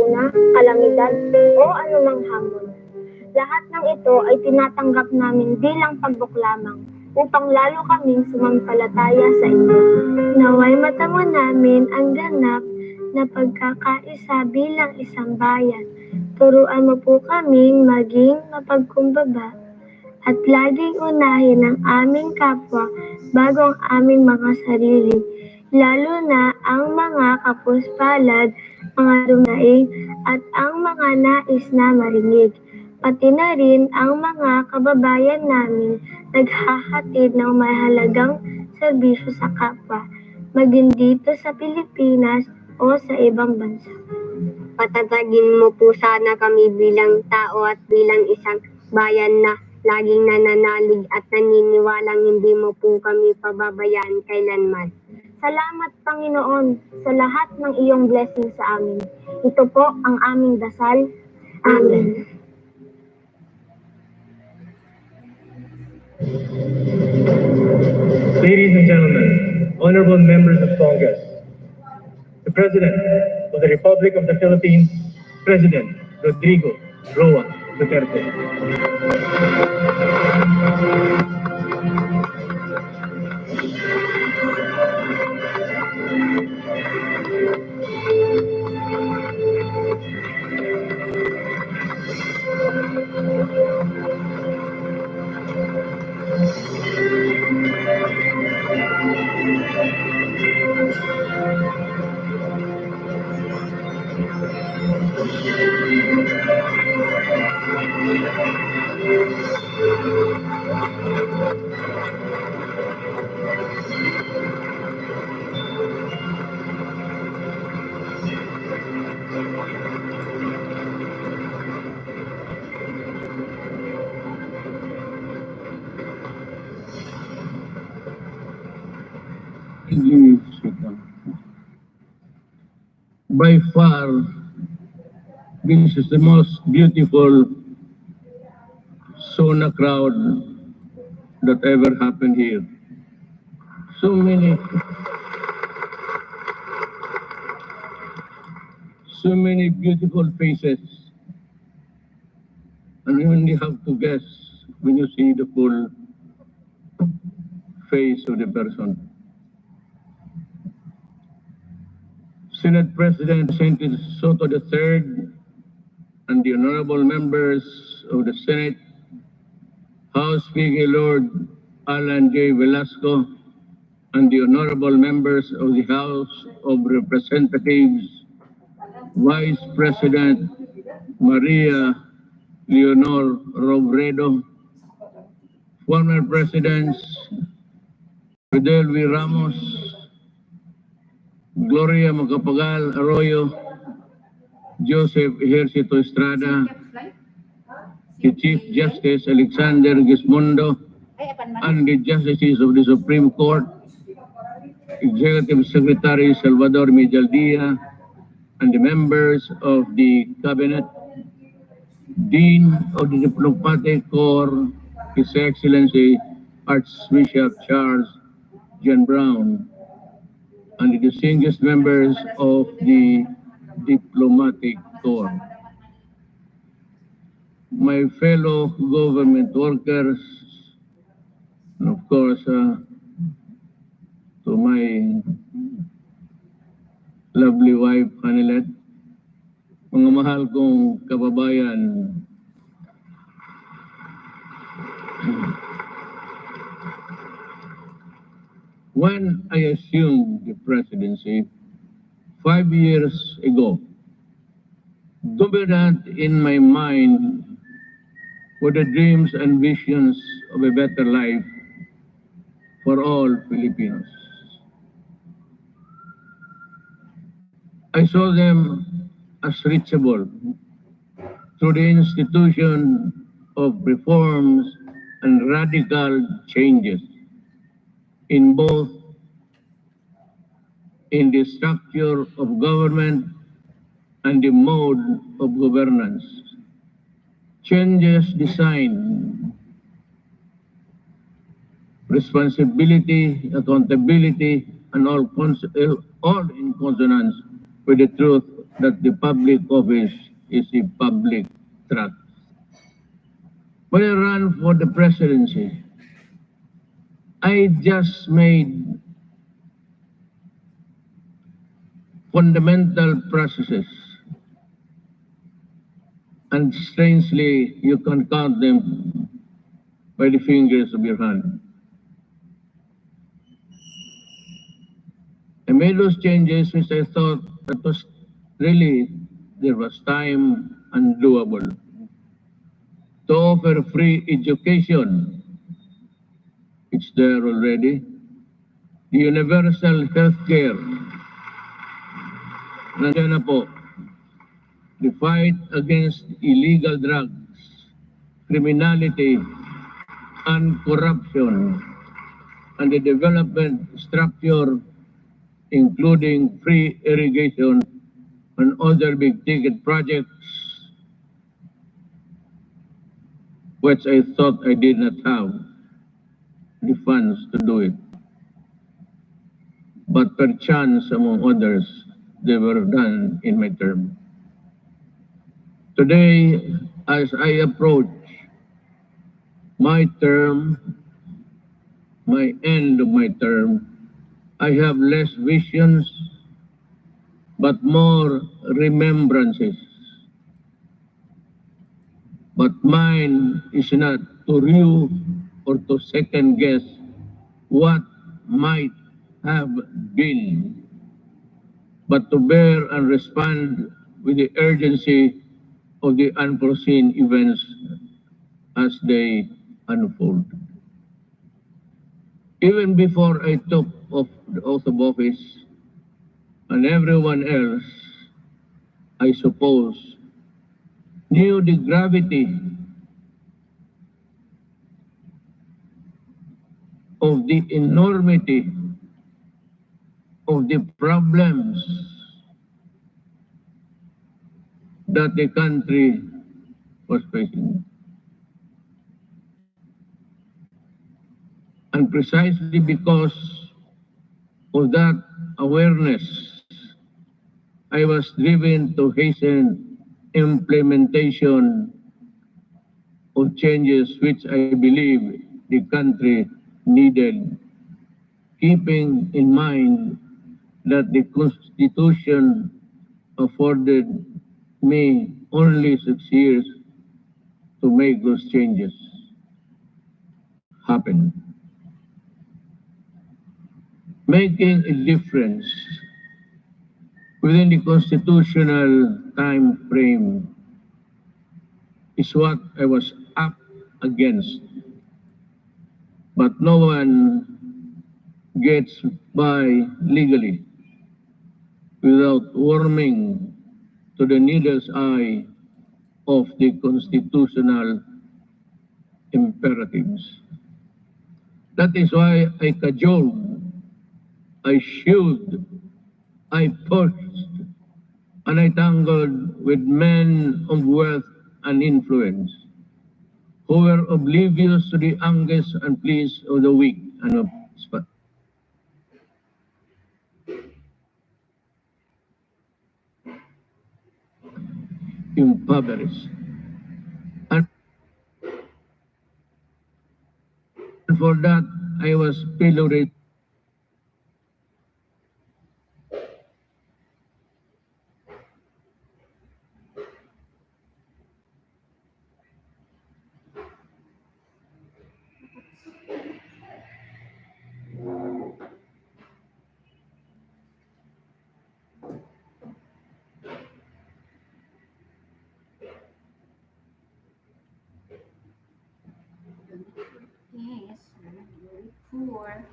sakuna, kalamidad, o anumang hamon. Lahat ng ito ay tinatanggap namin bilang pagbuklamang upang lalo kaming sumampalataya sa inyo. Naway matamo namin ang ganap na pagkakaisa bilang isang bayan. Turuan mo po kaming maging mapagkumbaba at laging unahin ang aming kapwa bago ang aming mga sarili, lalo na ang mga kapuspalad, mga dumaing at ang mga nais na marinig, pati na rin ang mga kababayan namin naghahatid ng mahalagang serbisyo sa kapwa, maging dito sa Pilipinas o sa ibang bansa. Patatagin mo po sana kami bilang tao at bilang isang bayan na laging nananalig at naniniwalang hindi mo po kami pababayaan kailanman. Salamat Panginoon sa lahat ng iyong blessing sa amin. Ito po ang aming dasal. Amen. Ladies and gentlemen, honorable members of Congress, the President of the Republic of the Philippines, President Rodrigo Roa Duterte. By far, this is the most beautiful Sona crowd that ever happened here. So many beautiful faces, and you only have to guess when you see the full face of the person. Senate President Senator Soto III and the honorable members of the Senate, House Speaker Lord Alan J. Velasco, and the honorable members of the House of Representatives, Vice President Maria Leonor Robredo, former Presidents Fidel V. Ramos, Gloria Macapagal Arroyo, Joseph Ejercito Estrada, the Chief Justice Alexander Gismondo, and the Justices of the Supreme Court, Executive Secretary Salvador Medialdia, and the members of the Cabinet, Dean of the Diplomatic Corps, His Excellency Archbishop Charles John Brown, and the distinguished members of the Diplomatic Corps. My fellow government workers, and of course, to my lovely wife, Hanilet, mga mahal kong kababayan, when I assumed the presidency 5 years ago, dominant in my mind were the dreams and visions of a better life for all Filipinos. I saw them as reachable through the institution of reforms and radical changes in both in the structure of government and the mode of governance. Changes designed responsibility, accountability, and all in consonance with the truth that the public office is a public trust. When I ran for the presidency, I just made fundamental processes, and strangely, you can count them by the fingers of your hand. I made those changes which I thought that was really, there was time and doable. To offer free education, it's there already. The universal health care, nandiyan na po. The fight against illegal drugs, criminality, and corruption, and the development structure, including free irrigation and other big-ticket projects, which I thought I did not have the funds to do it. But perchance, among others, they were done in my term. Today, as I approach my term, my end of my term, I have less visions, but more remembrances. But mine is not to review or to second guess what might have been, but to bear and respond with the urgency of the unforeseen events as they unfold. Even before I took off the oath of office, and everyone else, I suppose, knew the gravity of the enormity of the problems that the country was facing. And precisely because of that awareness, I was driven to hasten implementation of changes which I believe the country needed, keeping in mind that the Constitution afforded me only 6 years to make those changes happen. Making a difference within the constitutional time frame is what I was up against. But no one gets by legally without warming to the needle's eye of the constitutional imperatives. That is why I cajoled, I shewed, I pushed, and I tangled with men of wealth and influence who were oblivious to the angst and pleas of the weak and of impoverished. And for that, I was pilloried. Yes, very poor.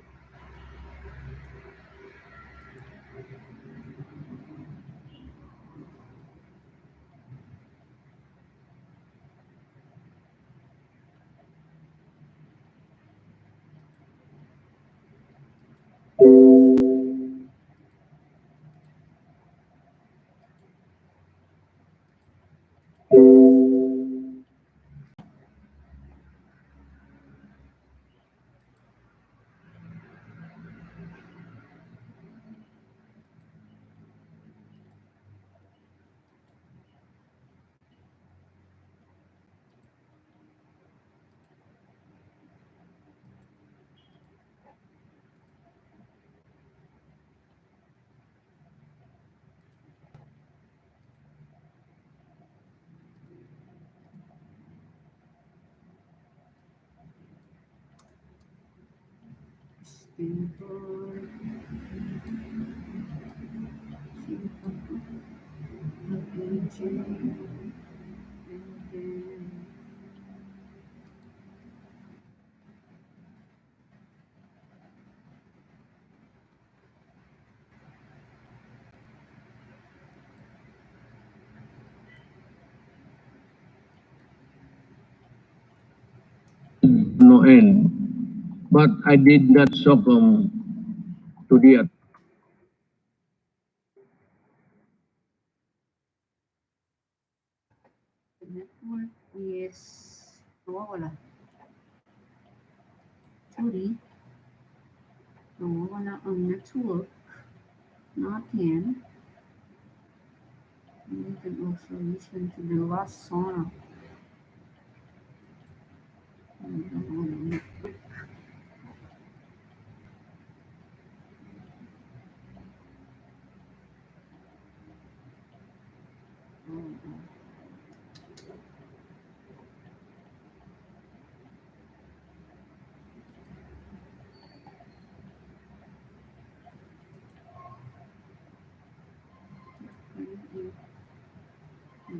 Pintor. Sino pa to? Ating. And then, no end. But I did not succumb to the the network is nawawala. Sorry. Nawawala ang network natin. And you can also listen to the last song.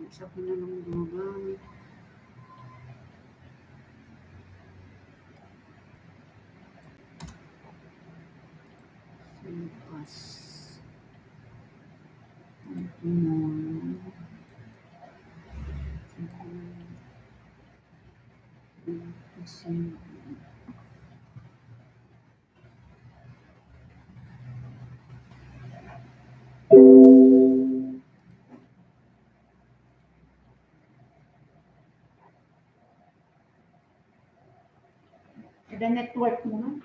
Isa ko na lang gumagamit. Simpas. The network mo.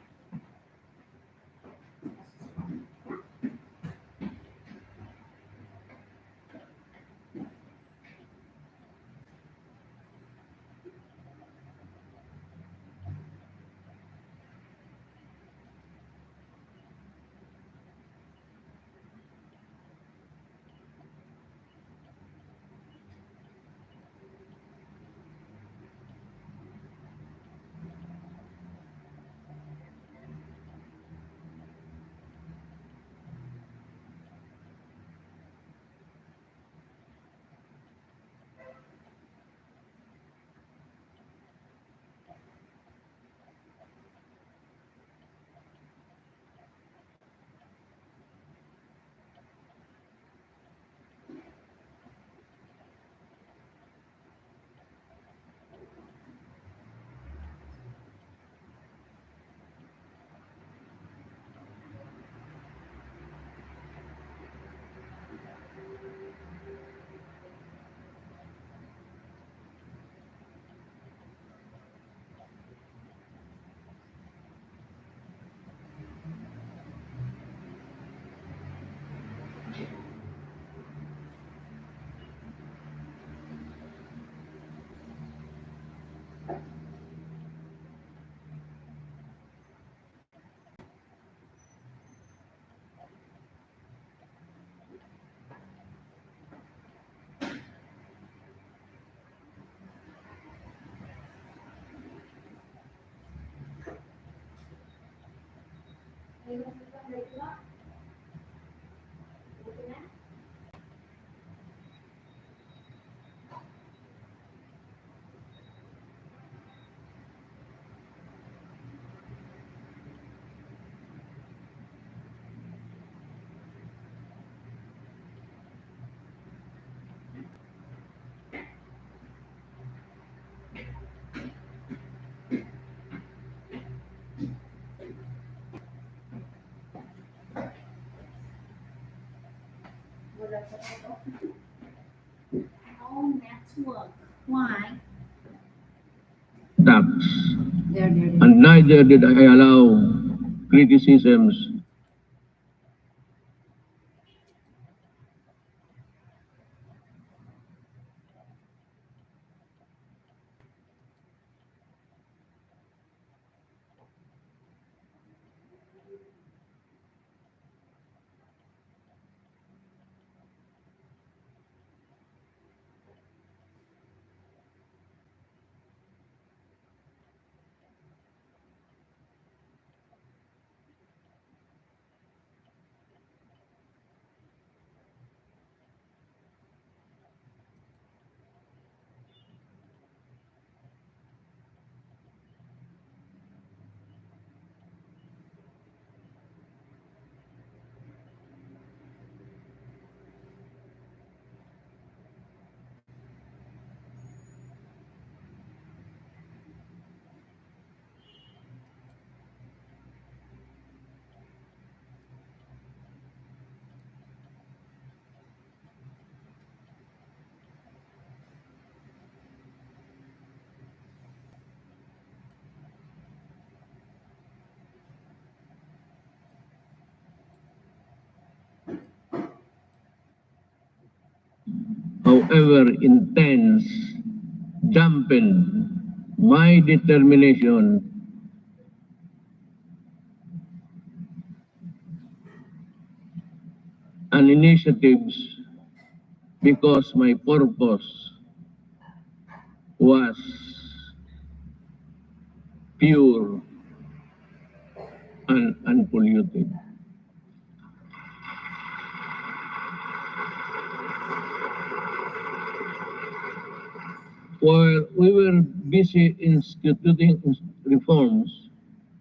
Oh, network. Why? attacks. There. And neither did I allow criticisms however intense, dampened my determination and initiatives because my purpose was pure and unpolluted. While we were busy instituting reforms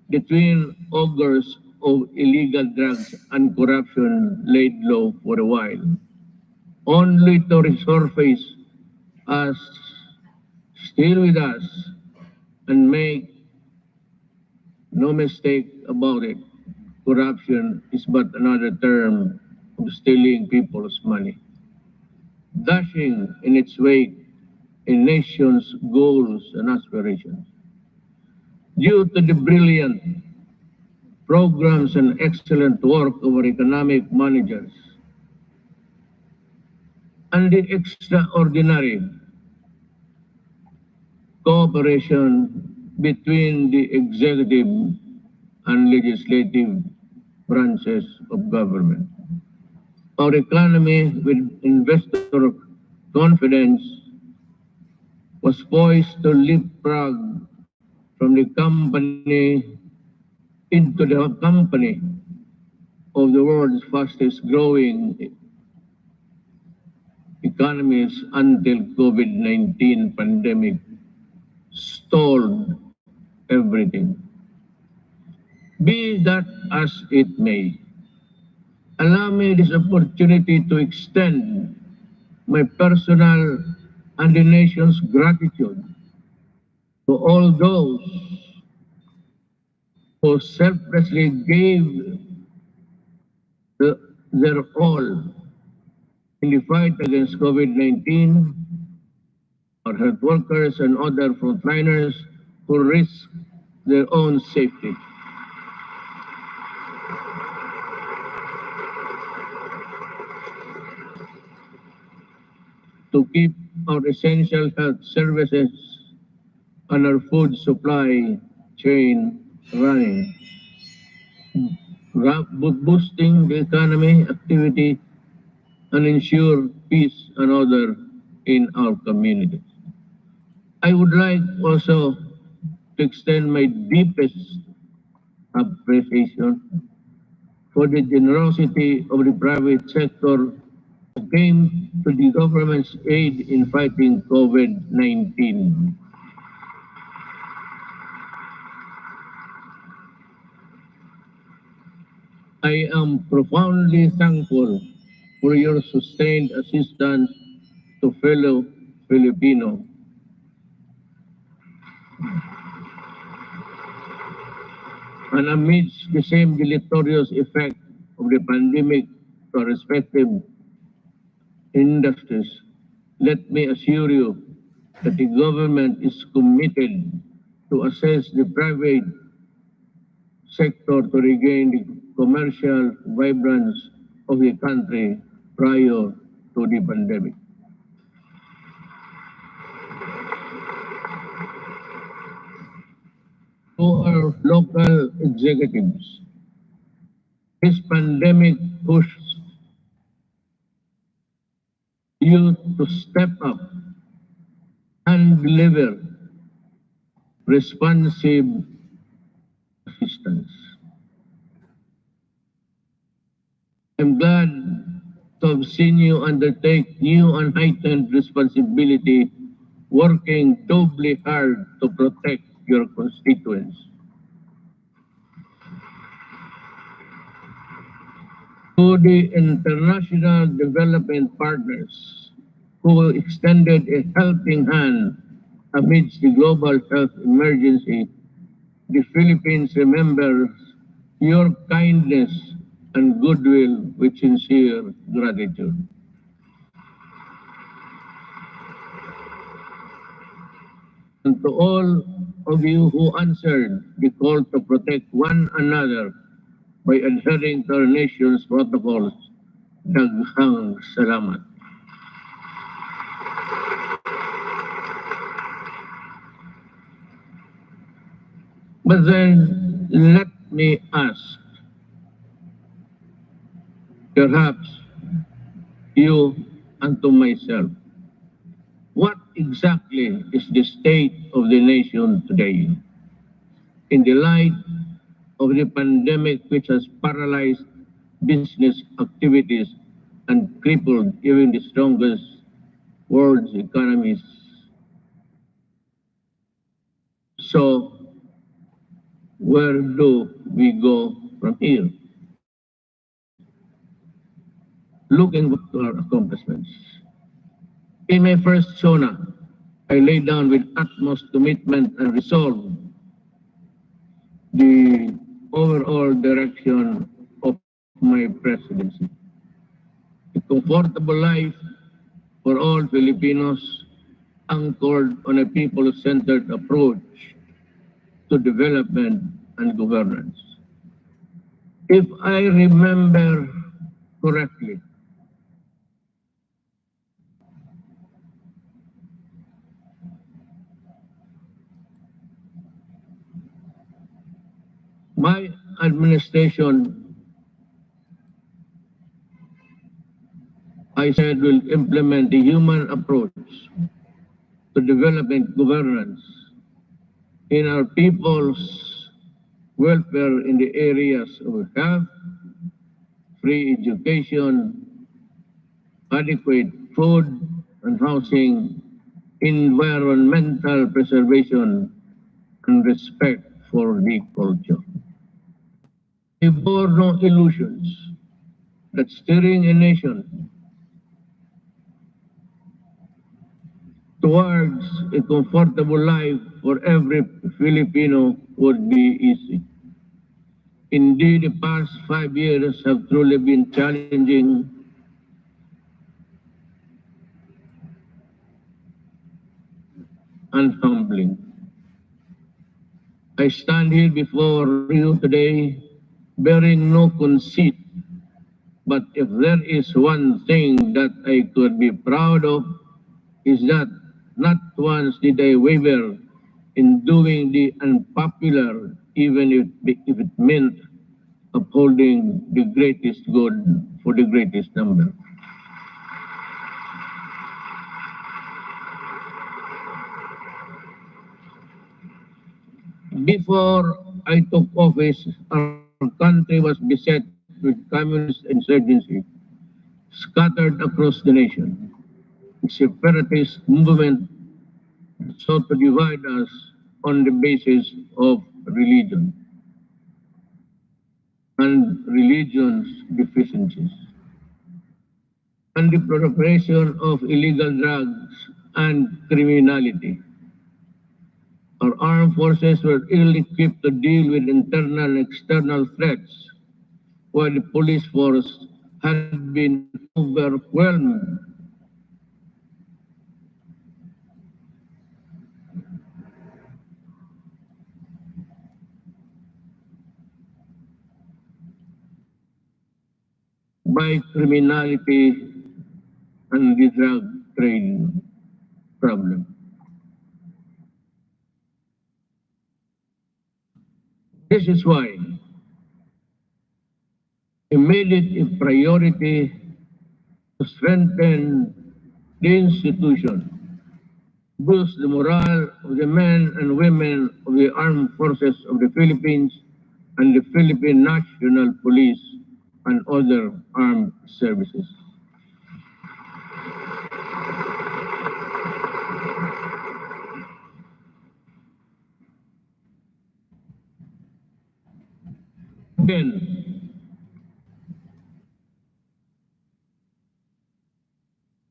between augurs of illegal drugs and corruption laid low for a while, only to resurface as still with us and make no mistake about it. Corruption is but another term of stealing people's money, dashing in its wake a nation's goals and aspirations. Due to the brilliant programs and excellent work of our economic managers and the extraordinary cooperation between the executive and legislative branches of government. Our economy, with investor confidence, was poised to leapfrog from the company into the company of the world's fastest growing economies until COVID-19 pandemic stalled everything. Be that as it may, allow me this opportunity to extend my personal and the nation's gratitude to all those who selflessly gave their all in the fight against COVID-19, our health workers and other frontliners who risk their own safety. To keep our essential health services and our food supply chain running, boosting the economy activity and ensure peace and order in our communities. I would like also to extend my deepest appreciation for the generosity of the private sector who came to the government's aid in fighting COVID-19. I am profoundly thankful for your sustained assistance to fellow Filipino. And amidst the same deleterious effect of the pandemic to our respective industries, let me assure you that the government is committed to assess the private sector to regain the commercial vibrance of the country prior to the pandemic. To our local executives, this pandemic pushed you to step up and deliver responsive assistance. I'm glad to have seen you undertake new and heightened responsibility, working doubly hard to protect your constituents. To the international development partners who extended a helping hand amidst the global health emergency, the Philippines remembers your kindness and goodwill with sincere gratitude. And to all of you who answered the call to protect one another by adhering to our nation's protocols, daghang salamat. But then let me ask, perhaps you and to myself, what exactly is the state of the nation today in the light of the pandemic which has paralyzed business activities and crippled even the strongest world's economies? So, where do we go from here? Looking back to our accomplishments. In my first Sona, I laid down with utmost commitment and resolve the overall direction of my presidency. A comfortable life for all Filipinos anchored on a people-centered approach to development and governance. If I remember correctly, my administration, I said, will implement the human approach to development governance in our people's welfare in the areas of health, free education, adequate food and housing, environmental preservation, and respect for the culture. He bore no illusions that steering a nation towards a comfortable life for every Filipino would be easy. Indeed, the past 5 years have truly been challenging and humbling. I stand here before you today bearing no conceit, but if there is one thing that I could be proud of, is that not once did I waver in doing the unpopular, even if it meant upholding the greatest good for the greatest number. Before I took office, our country was beset with communist insurgency scattered across the nation. A separatist movement sought to divide us on the basis of religion and religion's deficiencies, and the proliferation of illegal drugs and criminality. Our armed forces were ill equipped to deal with internal and external threats, while the police force had been overwhelmed by criminality and the drug trade problem. This is why we made it a priority to strengthen the institution, boost the morale of the men and women of the armed forces of the Philippines and the Philippine National Police and other armed services. Again,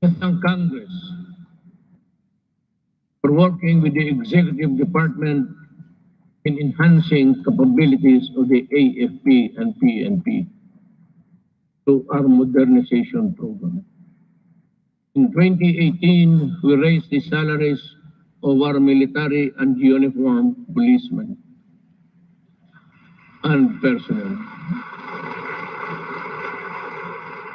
I thank Congress for working with the Executive Department in enhancing capabilities of the AFP and PNP through our modernization program. In 2018, we raised the salaries of our military and uniformed policemen and personnel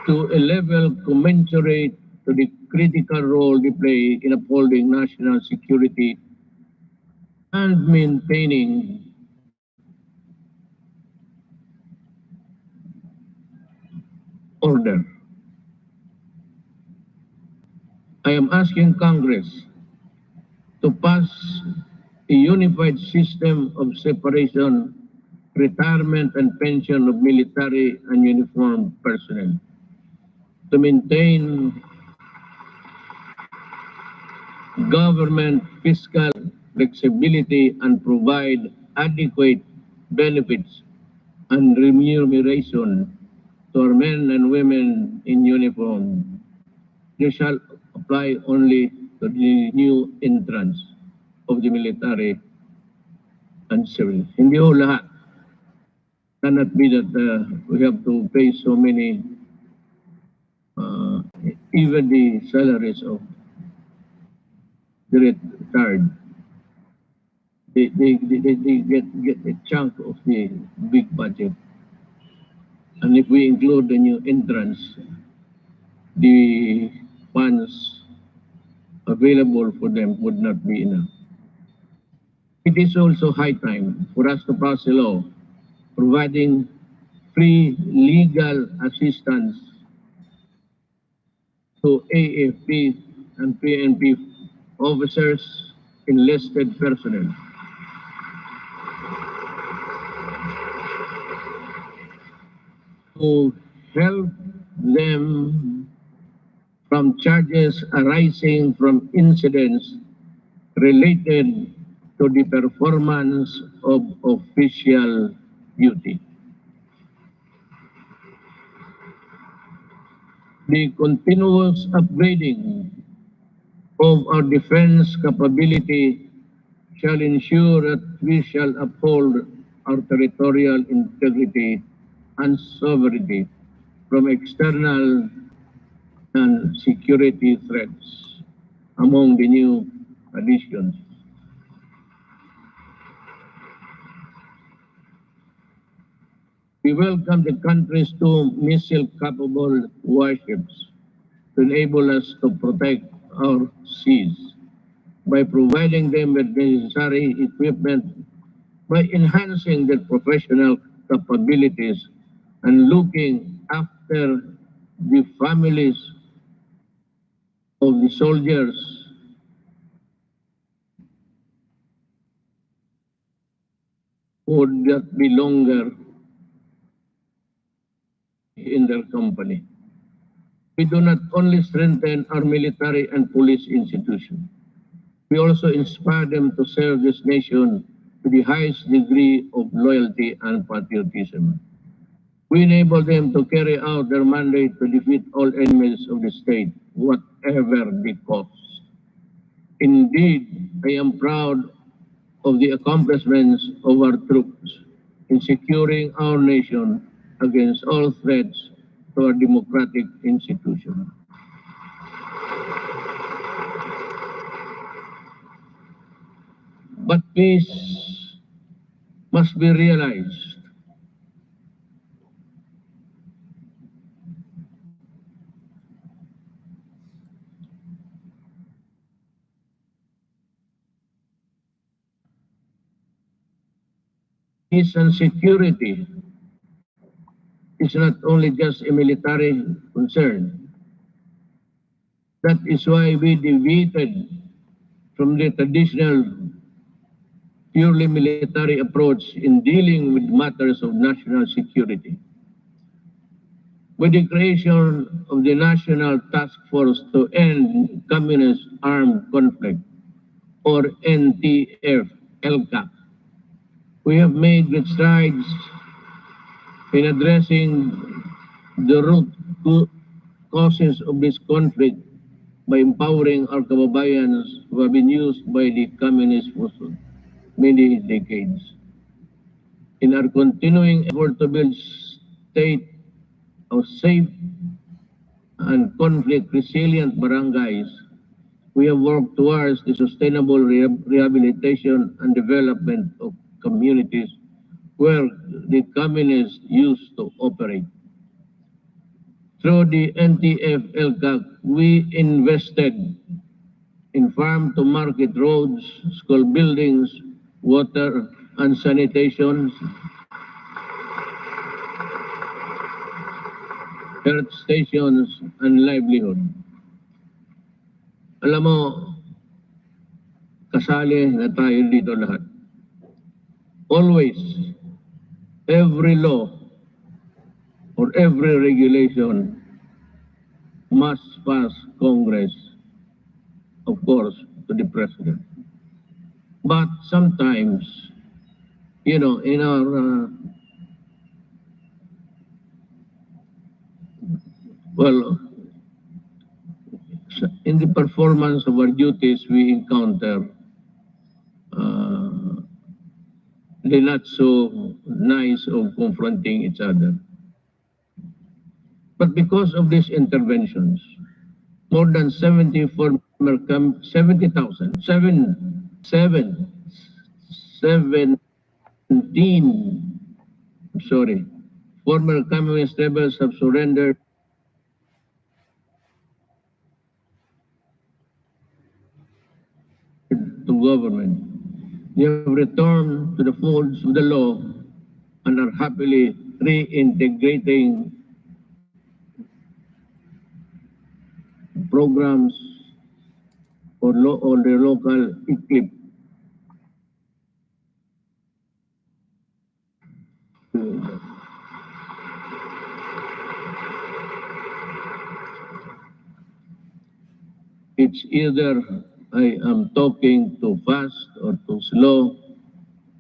to a level commensurate to the critical role they play in upholding national security and maintaining order. I am asking Congress to pass a unified system of separation, retirement, and pension of military and uniformed personnel to maintain government fiscal flexibility and provide adequate benefits and remuneration to our men and women in uniform. This shall apply only to the new entrants of the military and civil. Hindi ho lahat. Cannot be that we have to pay so many, even the salaries of the retired. They get a chunk of the big budget. And if we include the new entrants, the funds available for them would not be enough. It is also high time for us to pass a law providing free legal assistance to AFP and PNP officers, enlisted personnel. To help them from charges arising from incidents related to the performance of official duty. The continuous upgrading of our defense capability shall ensure that we shall uphold our territorial integrity and sovereignty from external and security threats among the new additions. We welcome the country's two missile-capable warships to enable us to protect our seas by providing them with necessary equipment, by enhancing their professional capabilities, and looking after the families of the soldiers who would not be longer in their company. We do not only strengthen our military and police institutions, we also inspire them to serve this nation to the highest degree of loyalty and patriotism. We enable them to carry out their mandate to defeat all enemies of the state, whatever the cost. Indeed, I am proud of the accomplishments of our troops in securing our nation against all threats to our democratic institutions. But peace must be realized. Peace and security is not only just a military concern. That is why we deviated from the traditional purely military approach in dealing with matters of national security. With the creation of the National Task Force to End Communist Armed Conflict, or NTF-LCAC, we have made good strides in addressing the root causes of this conflict by empowering our kababayans who have been used by the communists for many decades. In our continuing effort to build state of safe and conflict-resilient barangays, we have worked towards the sustainable rehabilitation and development of communities where the communists used to operate. Through the NTF-LCAC, we invested in farm-to-market roads, school buildings, water and sanitation, health stations, and livelihood. Alam mo, kasali na tayo dito lahat. Always, every law or every regulation must pass Congress, of course, to the President. But sometimes, you know, in our, well, in the performance of our duties, we encounter the not so nice of confronting each other. But because of these interventions, more than 70 former 70,000, 17, sorry, former communist rebels have surrendered to government. They have returned to the folds of the law and are happily reintegrating programs or the local eclipse. It's either I am talking too fast or too slow,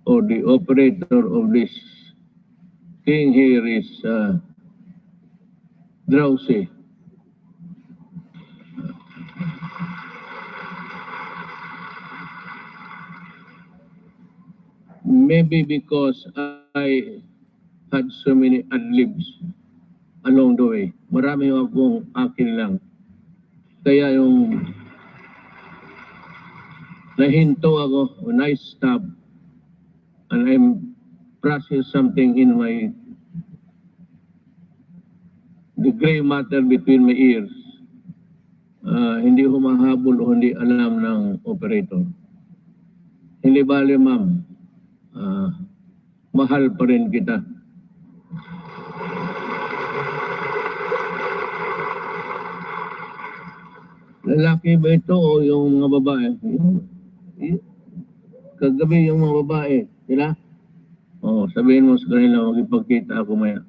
or the operator of this thing here is drowsy. Maybe because I had so many ad-libs along the way. Marami akong akin lang. Kaya yung nahinto ako when I stop and I'm process something in the gray matter between my ears. Hindi humahabol o hindi alam ng operator. Hindi bale, ma'am. Mahal pa rin kita. Lalaki ba ito o yung mga babae? Kagabi yung mga babae, sila? Sabihin mo sa kanila, magipagkita ako maya.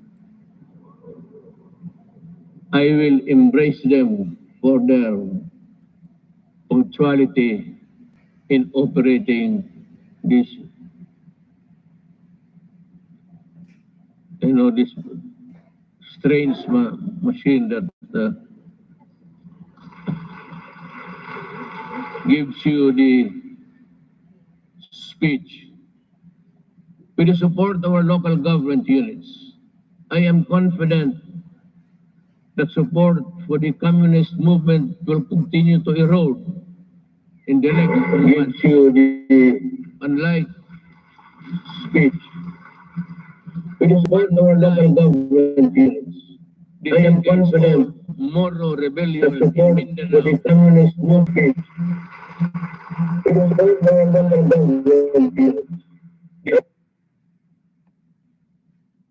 I will embrace them for their punctuality in operating this, this strange machine that gives you the speech. With the support of our local government units, I am confident that support for the communist movement will continue to erode in the next months. Unlike speech, with the support of our local government units, I am confident Moro rebellion Support in for the Mindanao communist movement.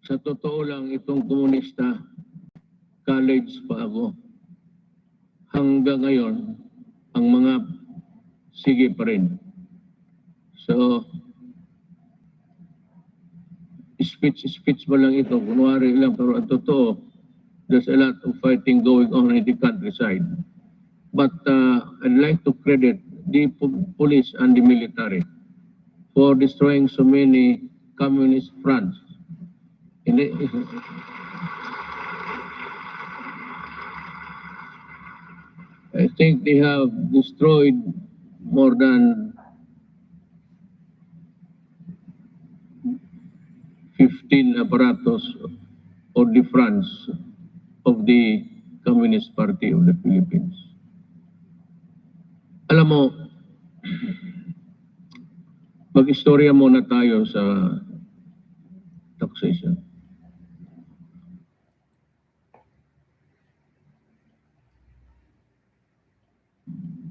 sa totoo lang itong komunista, college pa ako. Hanggang ngayon, ang mga sige pa rin. So, speech pa lang ito, kunwari lang, pero ang totoo, there's a lot of fighting going on in the countryside. But I'd like to credit the police and the military for destroying so many communist fronts. I think they have destroyed more than 15 apparatus or the fronts of the Communist Party of the Philippines. Alam mo, mag-istorya muna tayo sa taxation.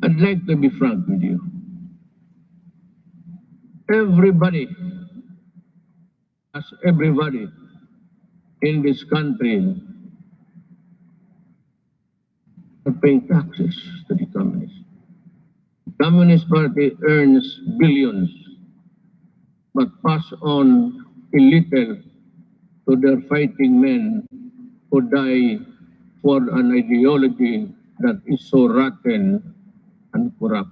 I'd like to be frank with you. Everybody in this country are paying taxes to the Communist. The Communist Party earns billions, but pass on a little to their fighting men who die for an ideology that is so rotten and corrupt.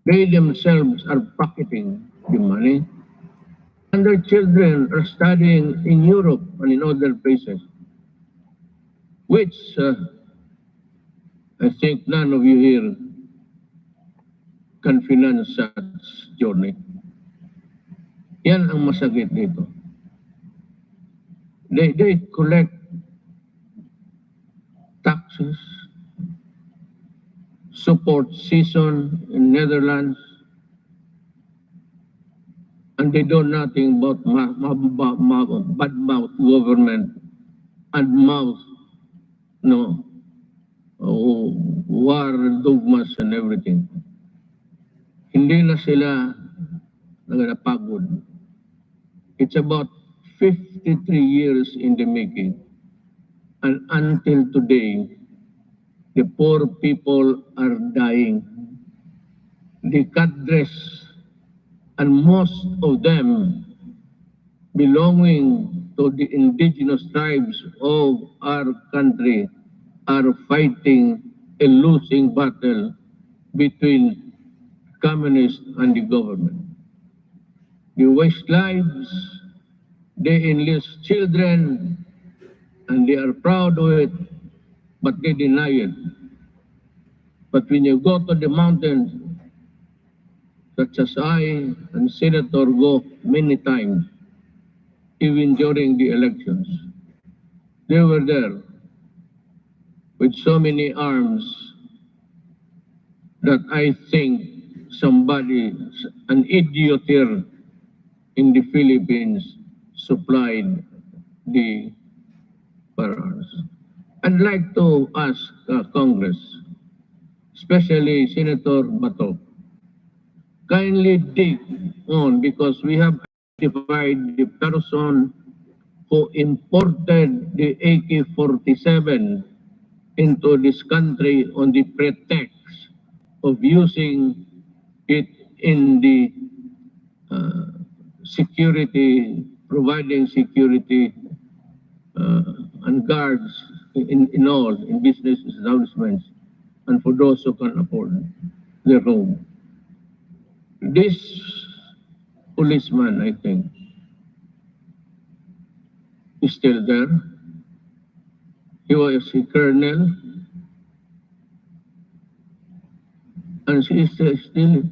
They themselves are pocketing the money, and their children are studying in Europe and in other places, which I think none of you here can finance such journey. Yan ang masakit dito. They collect taxes, support season in Netherlands, and they do nothing but bad-mouth government and mouth war dogmas and everything. Hindi na sila napagod. It's about 53 years in the making. And until today, the poor people are dying. The cadres, and most of them belonging to the indigenous tribes of our country, are fighting a losing battle between communists and the government. They waste lives, they enlist children, and they are proud of it, but they deny it. But when you go to the mountains, such as I and Senator go many times, even during the elections, they were there with so many arms that I think somebody, an idiot here in the Philippines, supplied the firearms. I'd like to ask Congress, especially Senator Bato, kindly dig on, because we have identified the person who imported the AK-47 into this country on the pretext of using it in the security, providing security and guards in all, in business establishments, and for those who can afford their home. This policeman, I think, is still there. He was a colonel, and she is still,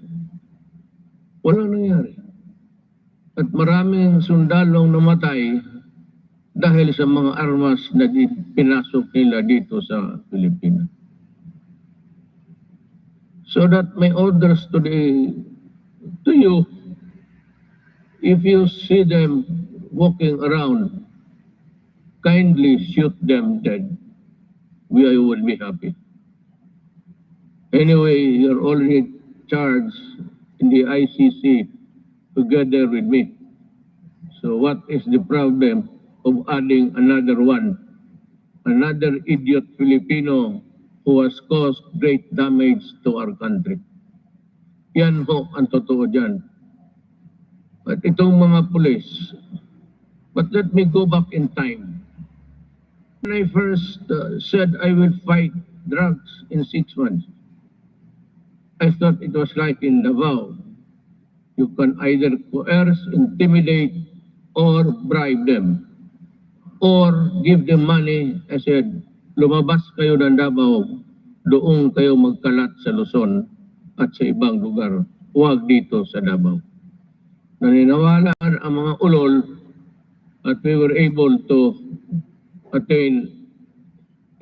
walang nangyari. At maraming sundalong namatay dahil sa mga armas na pinasok nila dito sa Pilipinas. So that my orders today to you, if you see them walking around, kindly shoot them dead. We will be happy. Anyway, you're already charged in the ICC together with me. So what is the problem of adding another one? Another idiot Filipino who has caused great damage to our country. Yan ho ang totoo dyan. At itong mga pulis, but let me go back in time. When I first said I will fight drugs in 6 months, I thought it was like in Davao. You can either coerce, intimidate, or bribe them, or give them money. I said, lumabas kayo ng Davao, doon kayo magkalat sa Luzon at sa ibang lugar. Huwag dito sa Davao. Naniniwala ang mga ulol at we were able to attain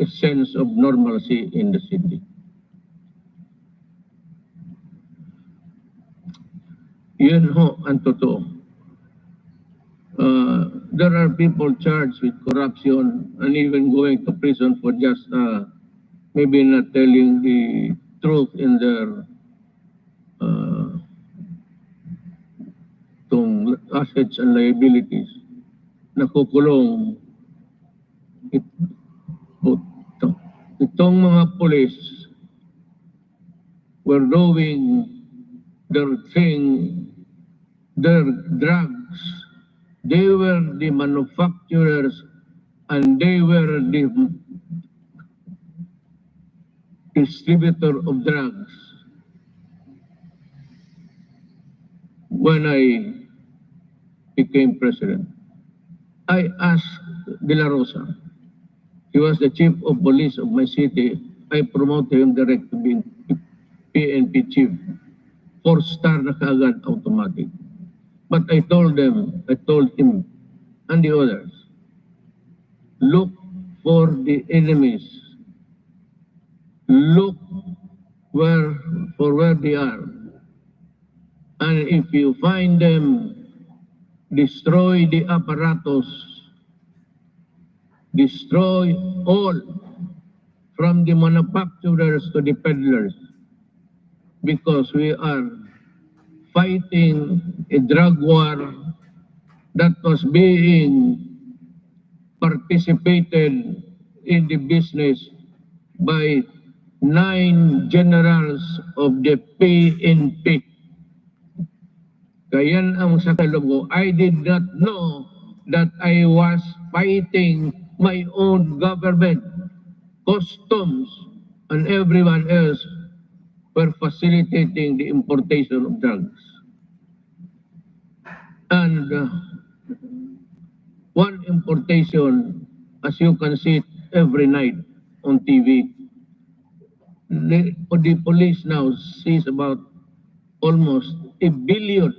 a sense of normalcy in the city. Yun ho ang totoo. There are people charged with corruption and even going to prison for just maybe not telling the truth in their assets and liabilities. Nakukulong itong mga pulis were doing their thing, their drugs. They were the manufacturers and they were the distributor of drugs. When I became president, I asked De La Rosa, he was the chief of police of my city. I promoted him direct to being PNP chief. 4-star na kaagad automatic. But I told him and the others, look for the enemies. Look for where they are. And if you find them, destroy the apparatus. Destroy all, from the manufacturers to the peddlers, because we are fighting a drug war that was being participated in the business by 9 generals of the PNP. Kaya yan ang sa kaloob ko, I did not know that I was fighting my own government. Customs and everyone else were facilitating the importation of drugs. And one importation, as you can see it every night on TV, the police now sees about almost 1 billion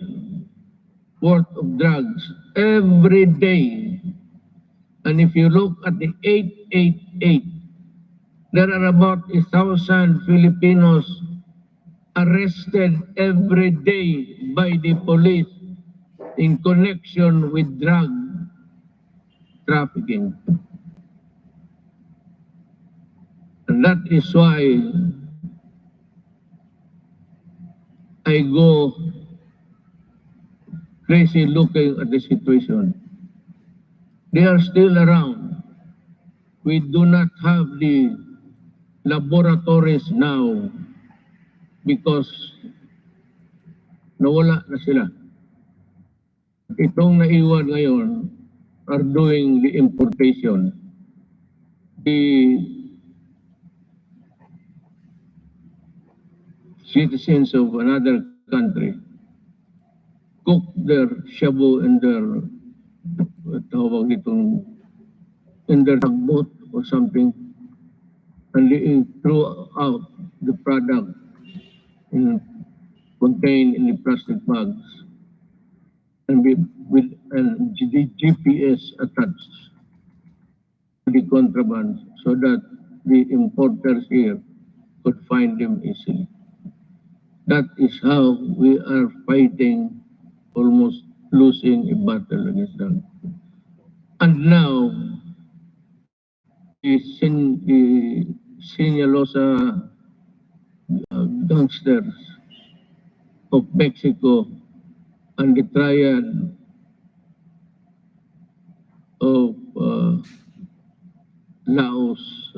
worth of drugs every day. And if you look at the 888, there are about 1,000 Filipinos arrested every day by the police in connection with drug trafficking. And that is why I go crazy looking at the situation. They are still around. We do not have the laboratories now because nawala na sila. Itong naiwan ngayon are doing the importation. The citizens of another country cook their shabu in their tawag itong in their tugboat or something, and they throw out the product contained in the plastic bags and with the GPS attached to the contraband so that the importers here could find them easily. That is how we are fighting, almost losing a battle against them. And now, the Sinalosa gangsters of Mexico and the triad of Laos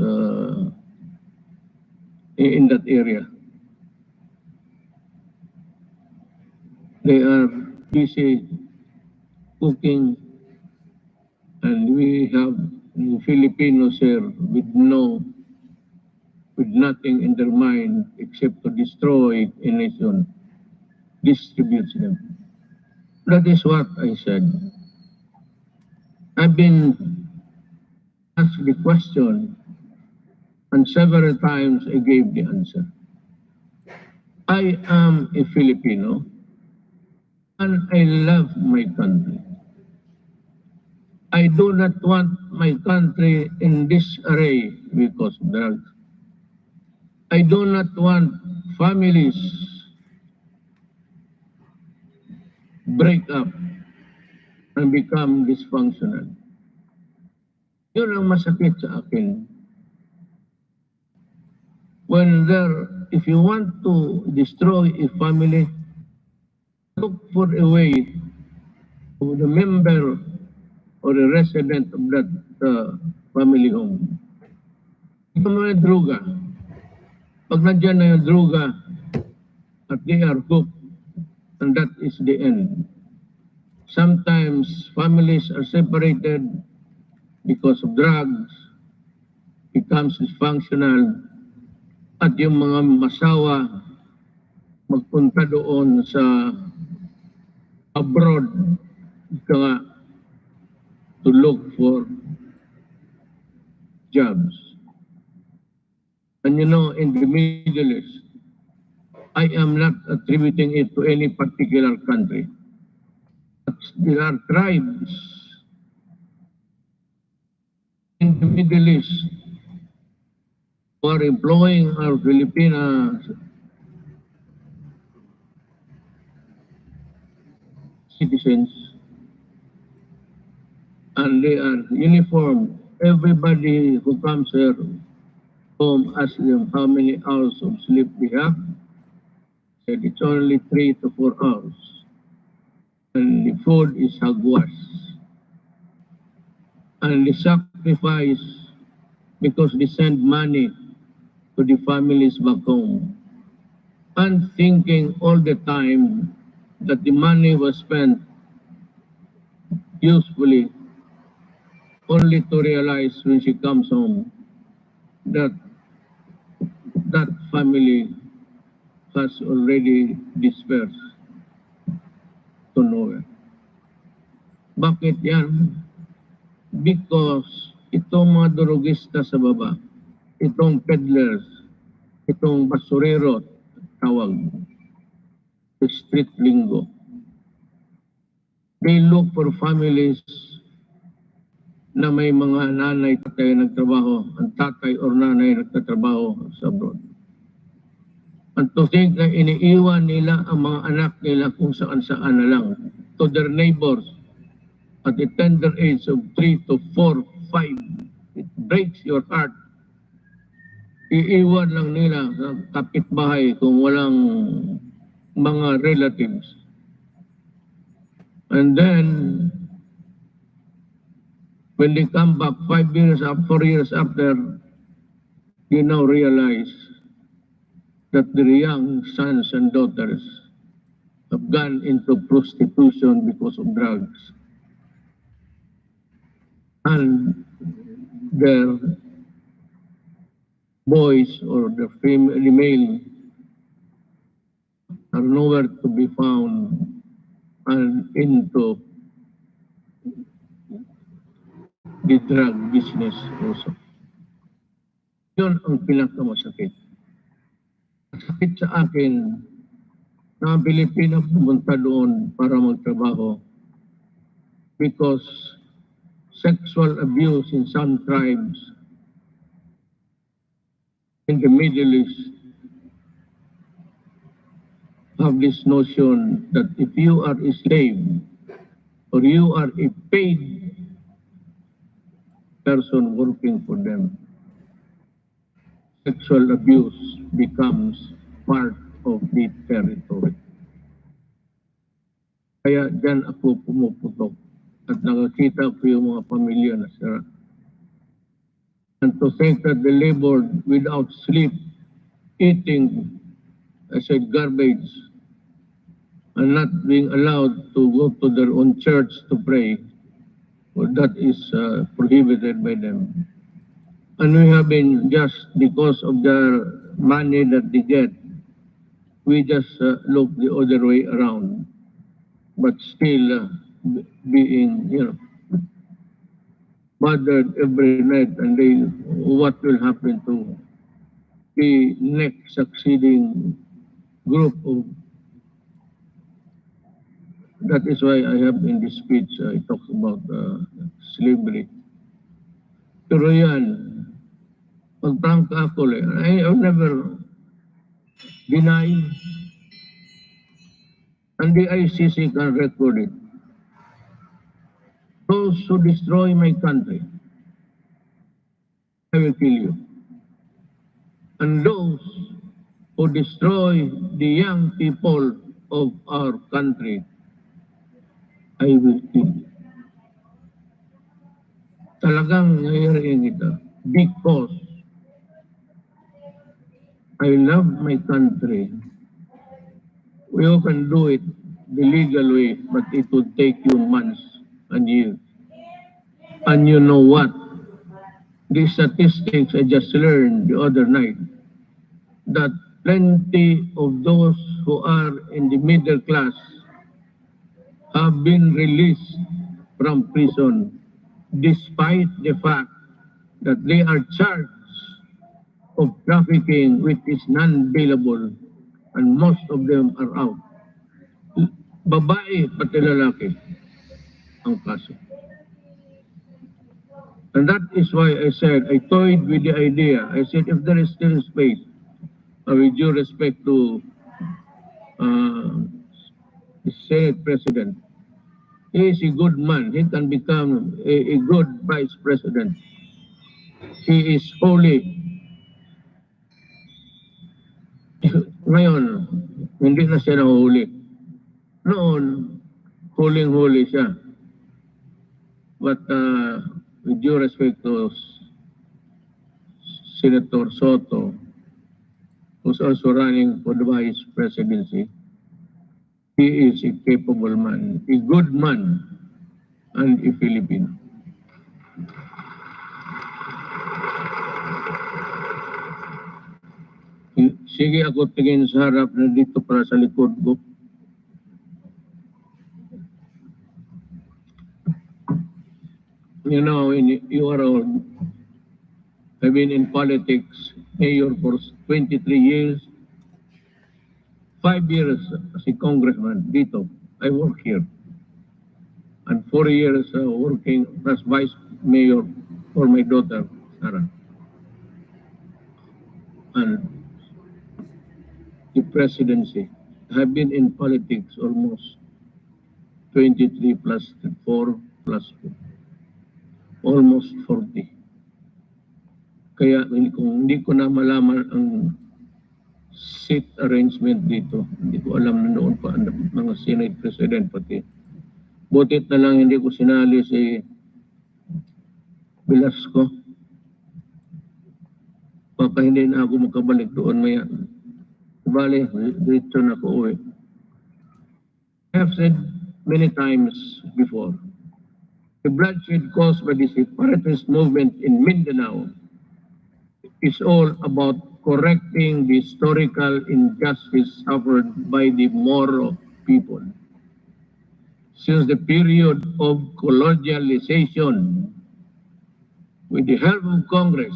in that area. They are busy cooking, and we have Filipinos here with nothing in their mind except to destroy a nation, distributes them. That is what I said. I've been asked the question, and several times I gave the answer. I am a Filipino, and I love my country. I do not want my country in disarray because of drugs. I do not want families break up and become dysfunctional. Yun ang masakit sa akin. If you want to destroy a family, look for a way to the member or the resident of that family home. Ito mga droga. Pag nandyan na yung droga at they are hooked, and that is the end. Sometimes families are separated because of drugs, becomes dysfunctional, at yung mga masawa magpunta doon sa abroad ka to look for jobs. And you know, in the Middle East, I am not attributing it to any particular country. But there are tribes in the Middle East who are employing our Filipino citizens, and they are uniformed. Everybody who comes here home asks them how many hours of sleep they have. Said it's only 3 to 4 hours. And the food is hagwas. And they sacrifice because they send money to the families back home. And thinking all the time that the money was spent usefully, only to realize when she comes home that that family has already dispersed to nowhere. Bakit yan? Because itong mga durugista sa baba, itong peddlers, itong basurero, tawag, street lingo, they look for families na may mga nanay, tatay nagtrabaho, ang tatay or nanay nagtatrabaho sa abroad. And to think na iniiwan nila ang mga anak nila kung saan-saan na lang to their neighbors at the tender age of 3 to 4, 5. It breaks your heart. Iiwan lang nila sa kapitbahay kung walang mga relatives. And then, when they come back 5 years after, 4 years after, you now realize that their young sons and daughters have gone into prostitution because of drugs. And their boys or the male are nowhere to be found and into the drug business also. Yun ang pinakamasakit. Masakit sa akin na ang Pilipino pumunta doon para magtrabaho because sexual abuse in some tribes in the Middle East have this notion that if you are a slave or you are a paid person working for them, sexual abuse becomes part of the territory. Kaya dyan ako pumuputok at nakakita ko yung mga pamilya na sira. And to think that they labored without sleep, eating, I said, garbage, and not being allowed to go to their own church to pray, well, that is prohibited by them. And we have been, just because of the money that they get, we just look the other way around, but still being, bothered every night, and they, what will happen to the next succeeding group of. That is why I have in this speech, I talk about slavery. Pero yan, pagprangka ako, I have never denied, and the ICC can record it. Those who destroy my country, I will kill you. And those who destroy the young people of our country, I will kill you. Talagang nangyayari ito because I love my country. We all can do it the legal way, but it would take you months and years. And you know what? These statistics I just learned the other night, that plenty of those who are in the middle class have been released from prison despite the fact that they are charged of trafficking which is non-bailable, and most of them are out. Babae pati lalaki ang kaso. And that is why I said, I toyed with the idea. I said, if there is still space, with due respect to the Senate President, he is a good man. He can become a good Vice President. He is holy. Ngayon, hindi na siya nahuli. Noon, huling-huli siya. But with due respect to Senator Soto, who's also running for the Vice Presidency, he is a capable man, a good man, and a Filipino. Sige ako tingin sa harap na dito para sa likod ko. You know, you are old. I've been in politics, mayor for 23 years. 5 years as a congressman dito. I work here. And 4 years working as vice mayor for my daughter, Sarah. And the presidency. I've been in politics almost 23 plus 4 plus 2. Almost 40. Kaya kung hindi ko na malaman ang seat arrangement dito, hindi ko alam na noon pa ang mga Senate President pati. Butit na lang hindi ko sinali si Velasco. Baka hindi na ako makabalik doon maya. Bale, dito na ako uwi. I have said many times before, the bloodshed caused by the separatist movement in Mindanao is all about correcting the historical injustice suffered by the Moro people. Since the period of colonialization, with the help of Congress,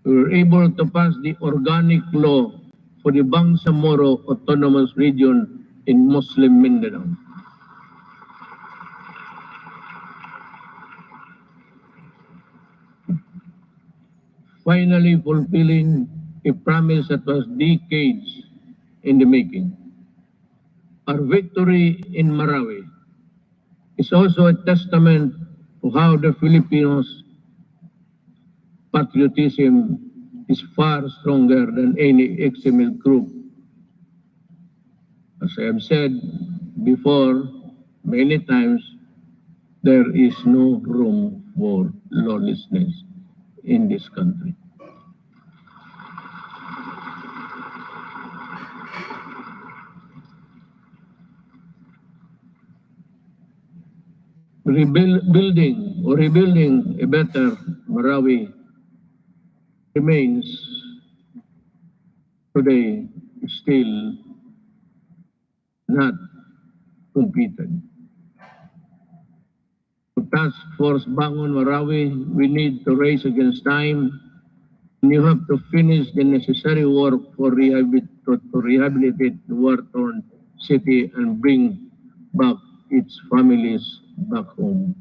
we were able to pass the organic law for the Bangsamoro Autonomous Region in Muslim Mindanao. Finally fulfilling a promise that was decades in the making. Our victory in Marawi is also a testament to how the Filipinos' patriotism is far stronger than any external group. As I have said before many times, there is no room for lawlessness in this country. Rebuilding a better Marawi remains today still not completed. Task Force Bangon Marawi, we need to race against time. And you have to finish the necessary work for rehabilitate the war-torn city and bring back its families back home.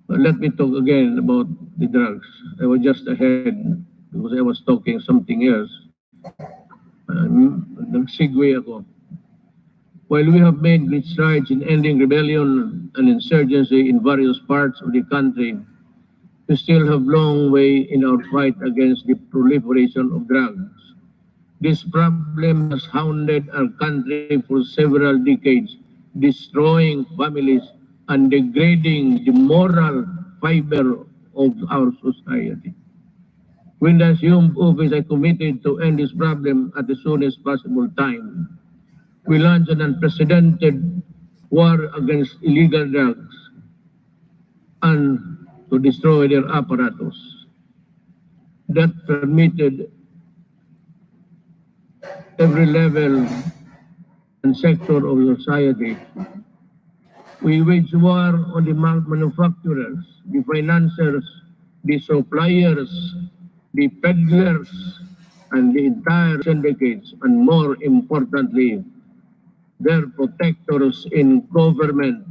But let me talk again about the drugs. I was just ahead because I was talking something else. Nag-segue ako. While we have made great strides in ending rebellion and insurgency in various parts of the country, we still have a long way in our fight against the proliferation of drugs. This problem has hounded our country for several decades, destroying families and degrading the moral fiber of our society. When the assumed office, I committed to end this problem at the soonest possible time. We launched an unprecedented war against illegal drugs and to destroy their apparatus. That permitted every level and sector of society. We wage war on the manufacturers, the financiers, the suppliers, the peddlers, and the entire syndicates, and more importantly, their protectors in government.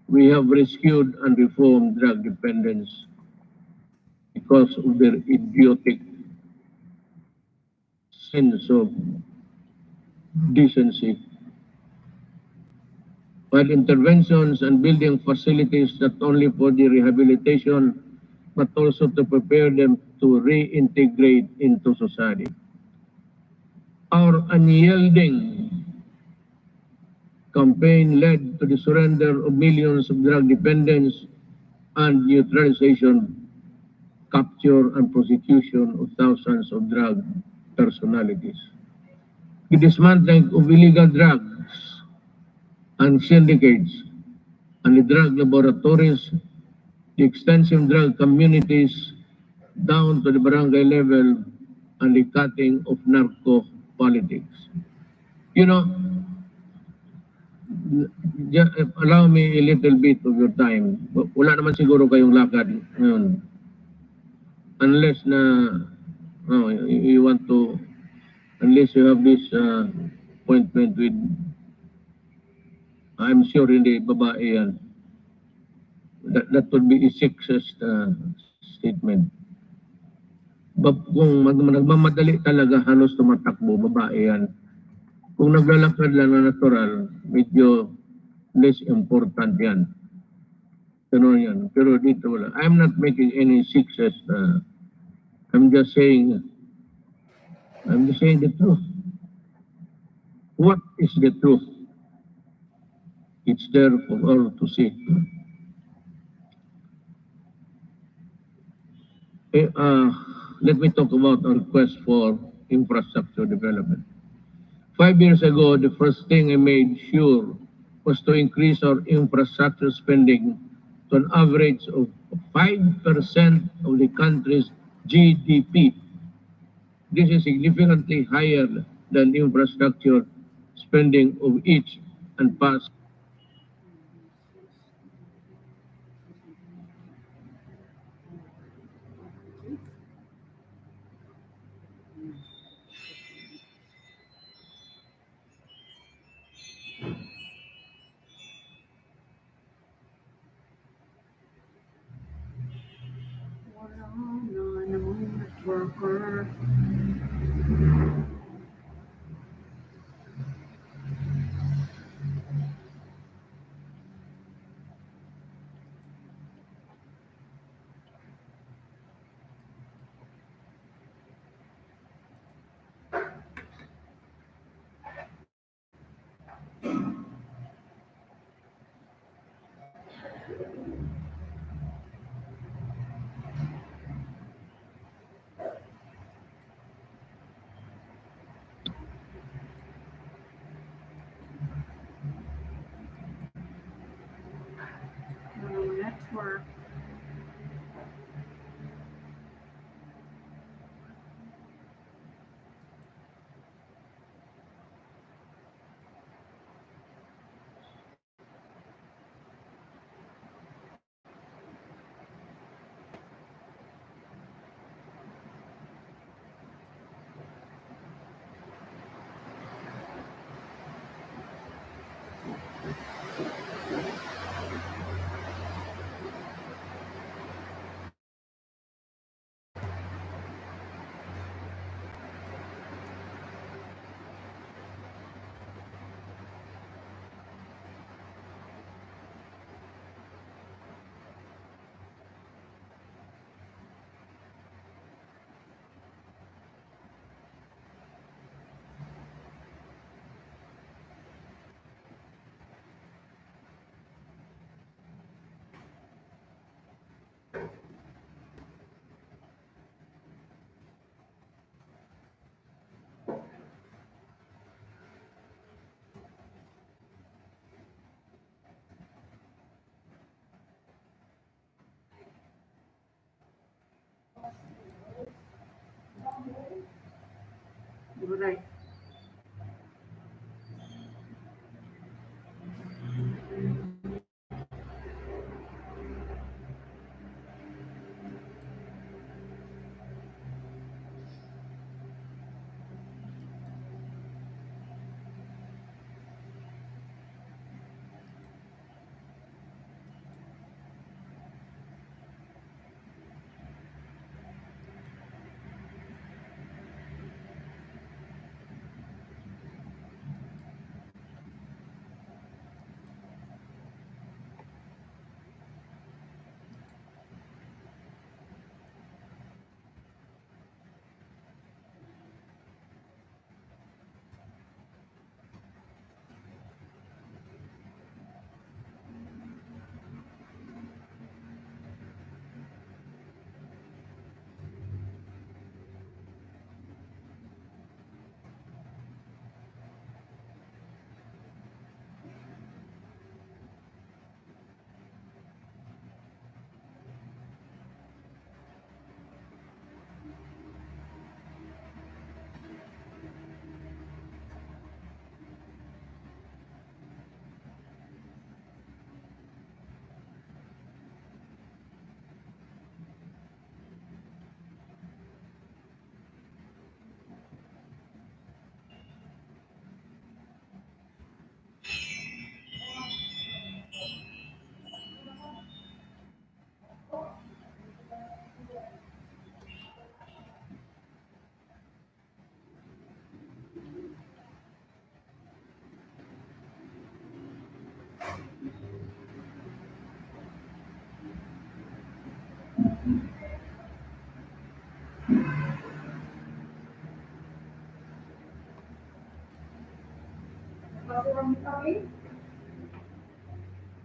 We have rescued and reformed drug dependence because of their idiotic sense of decency. While interventions and building facilities not only for the rehabilitation but also to prepare them to reintegrate into society. Our unyielding campaign led to the surrender of millions of drug dependents and neutralization, capture, and prosecution of thousands of drug personalities. The dismantling of illegal drugs and syndicates and the drug laboratories, the extensive drug communities down to the barangay level, and the cutting of narco politics. You know, allow me a little bit of your time. Wala naman siguro kayong lakad ngayon. Unless na you want to, unless you have this appointment with, I'm sure hindi babae yan. That would be a sexist statement. Kung nagmamadali talaga, halos tumatakbo, babae yan. Kung naglalakad lang na natural, medyo less important yan. Ganun yan. Pero dito wala. I'm not making any sexist. I'm just saying the truth. What is the truth? It's there for all to see. Let me talk about our quest for infrastructure development. 5 years ago, the first thing I made sure was to increase our infrastructure spending to an average of 5% of the country's GDP. This is significantly higher than infrastructure spending of each and past. Wala na namang networker. No network. Right.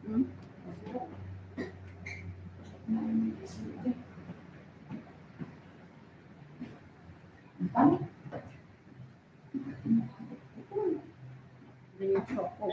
Hmm? Dito ko.